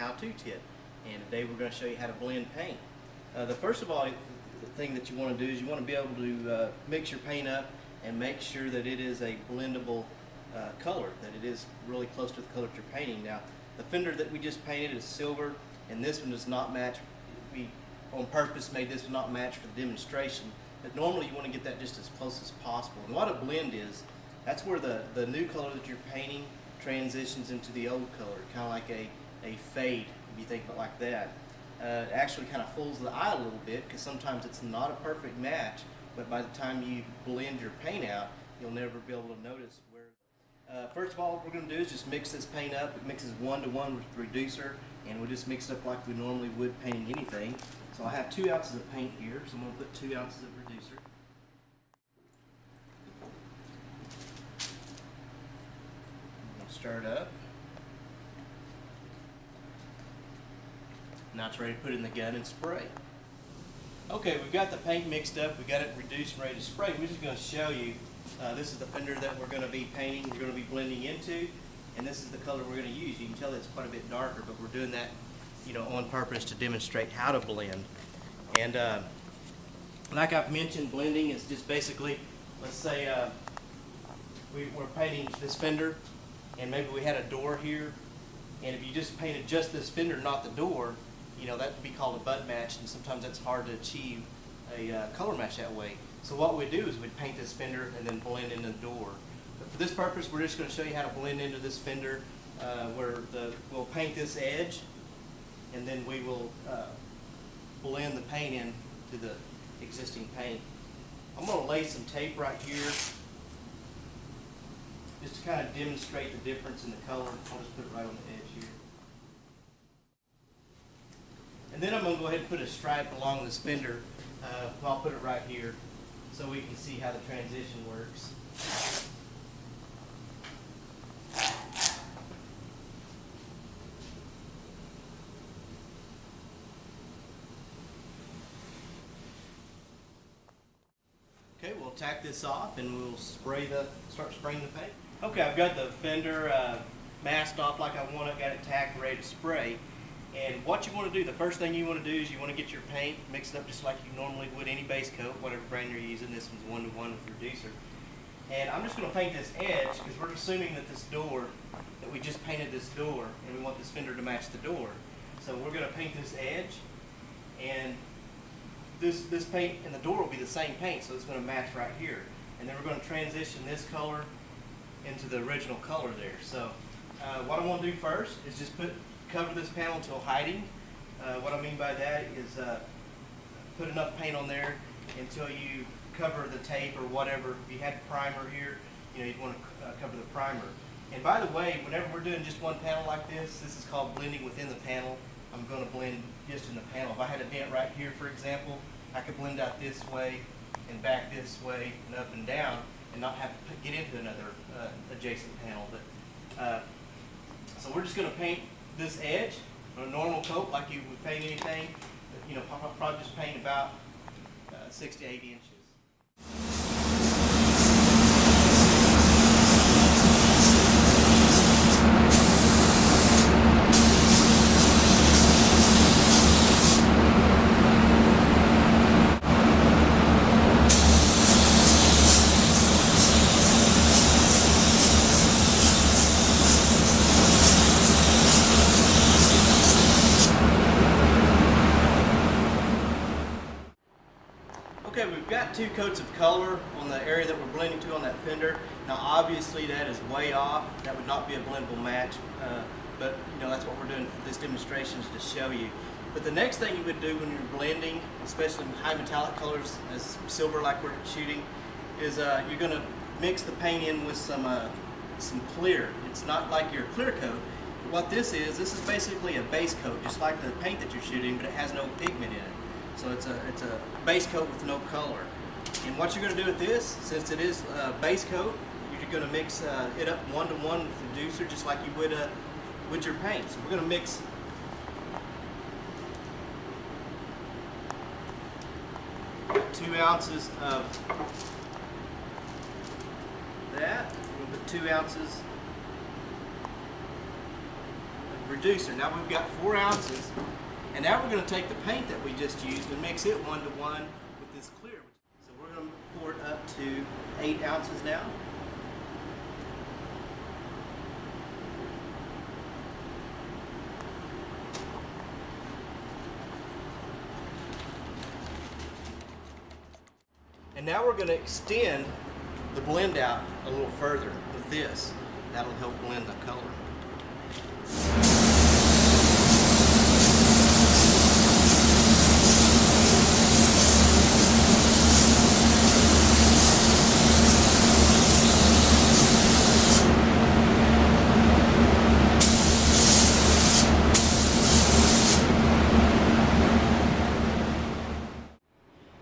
how-to tip. And today we're going to show you how to blend paint. The first of all thing that you want to do is you want to be able to mix your paint up and make sure that it is a blendable color, that it is really close to the color that you're painting. Now, the fender that we just painted is silver, and this one does not match. We on purpose made this one not match for the demonstration, but normally you want to get that just as close as possible. And what a blend is, that's where the new color that you're painting transitions into the old color, kind of like a fade, if you think of it like that. It actually kind of fools the eye a little bit because sometimes it's not a perfect match, but by the time you blend your paint out, you'll never be able to notice where. First of all, what we're going to do is just mix this paint up. It mixes 1-to-1 with the reducer, and we'll just mix it up like we normally would painting anything. So I have 2 ounces of paint here, so I'm going to put 2 ounces of reducer. I'm going to stir it up. Now it's ready to put in the gun and spray. Okay, we've got the paint mixed up, we've got it reduced and ready to spray. We're just going to show you, this is the fender that we're going to be painting, we're going to be blending into, and this is the color we're going to use. You can tell it's quite a bit darker, but we're doing that, on purpose to demonstrate how to blend. And like I've mentioned, blending is just basically, let's say we're painting this fender, and maybe we had a door here, and if you just painted just this fender, not the door, that would be called a butt match, and sometimes that's hard to achieve a color match that way. So what we do is we'd paint this fender and then blend into the door. But for this purpose, we're just going to show you how to blend into this fender, we'll paint this edge, and then we will blend the paint in to the existing paint. I'm going to lay some tape right here just to kind of demonstrate the difference in the color. I'll just put it right on the edge here. And then I'm going to go ahead and put a stripe along this fender. I'll put it right here so we can see how the transition works. Okay, we'll tack this off and we'll start spraying the paint. Okay, I've got the fender masked off like I want it, got it tacked, ready to spray. And what you want to do, the first thing you want to do is you want to get your paint mixed up just like you normally would any base coat, whatever brand you're using. This one's 1-to-1 with reducer. And I'm just going to paint this edge because we're assuming that this door, that we just painted this door, and we want this fender to match the door. So we're going to paint this edge, and this paint and the door will be the same paint, so it's going to match right here. And then we're going to transition this color into the original color there. So what I want to do first is just cover this panel until hiding. What I mean by that is put enough paint on there until you cover the tape or whatever. If you had primer here, you'd want to cover the primer. And by the way, whenever we're doing just one panel like this is called blending within the panel. I'm going to blend just in the panel. If I had a dent right here, for example, I could blend out this way and back this way and up and down and not have to get into another adjacent panel. But so we're just going to paint this edge on a normal coat like you would paint anything. Probably just paint about 6 to 8 inches. Okay, we've got 2 coats of color on the area that we're blending to on that fender. Now obviously that is way off. That would not be a blendable match, but that's what we're doing for this demonstration, is to show you. But the next thing you would do when you're blending, especially high metallic colors as silver like we're shooting, is you're going to mix the paint in with some clear. It's not like your clear coat. What this is basically a base coat, just like the paint that you're shooting, but it has no pigment in it. So it's a base coat with no color. And what you're going to do with this, since it is a base coat, you're going to mix it up 1-to-1 with the reducer, just like you would with your paint. So we're going to mix 2 ounces of that. We'll put 2 ounces of reducer. Now we've got 4 ounces, and now we're going to take the paint that we just used and mix it 1 to 1 with this clear. So we're going to pour it up to 8 ounces now. And now we're going to extend the blend out a little further with this. That'll help blend the color.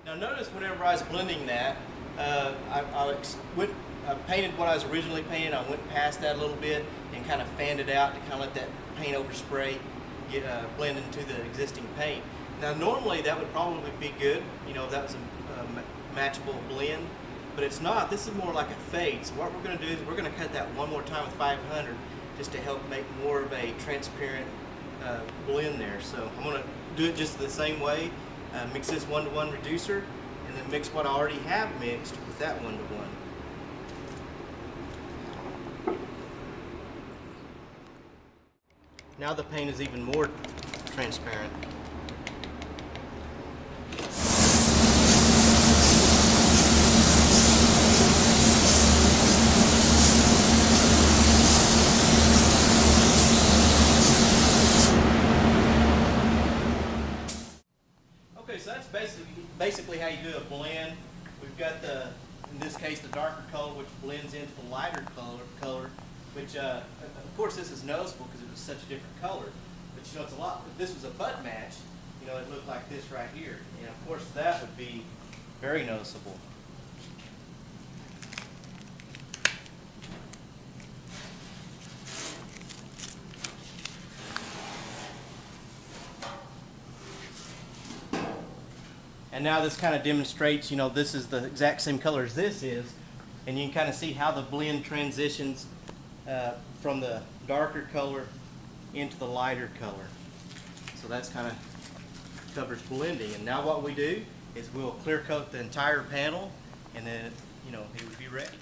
Now notice whenever I was blending that, I painted what I was originally painting. I went past that a little bit and kind of fanned it out to kind of let that paint overspray get blend into the existing paint. Now normally that would probably be good, you know, if that was a matchable blend, but it's not. This is more like a fade. So what we're going to do is we're going to cut that one more time with 500 just to help make more of a transparent blend there. So I'm going to do it just the same way. Mix this 1 to 1 reducer, and then mix what I already have mixed with that 1 to 1. Now the paint is even more transparent. Okay, so that's basically how you do a blend. We've got in this case, the darker color, which blends into the lighter color, which of course this is noticeable because it was such a different color. But you know, it's a lot. If this was a butt match, you know, it looked like this right here, and of course that would be very noticeable. And now this kind of demonstrates, you know, this is the exact same color as this is, and you can kind of see how the blend transitions from the darker color into the lighter color. So that's kind of covers blending. And now what we do is we'll clear coat the entire panel, and then, you know, it would be ready.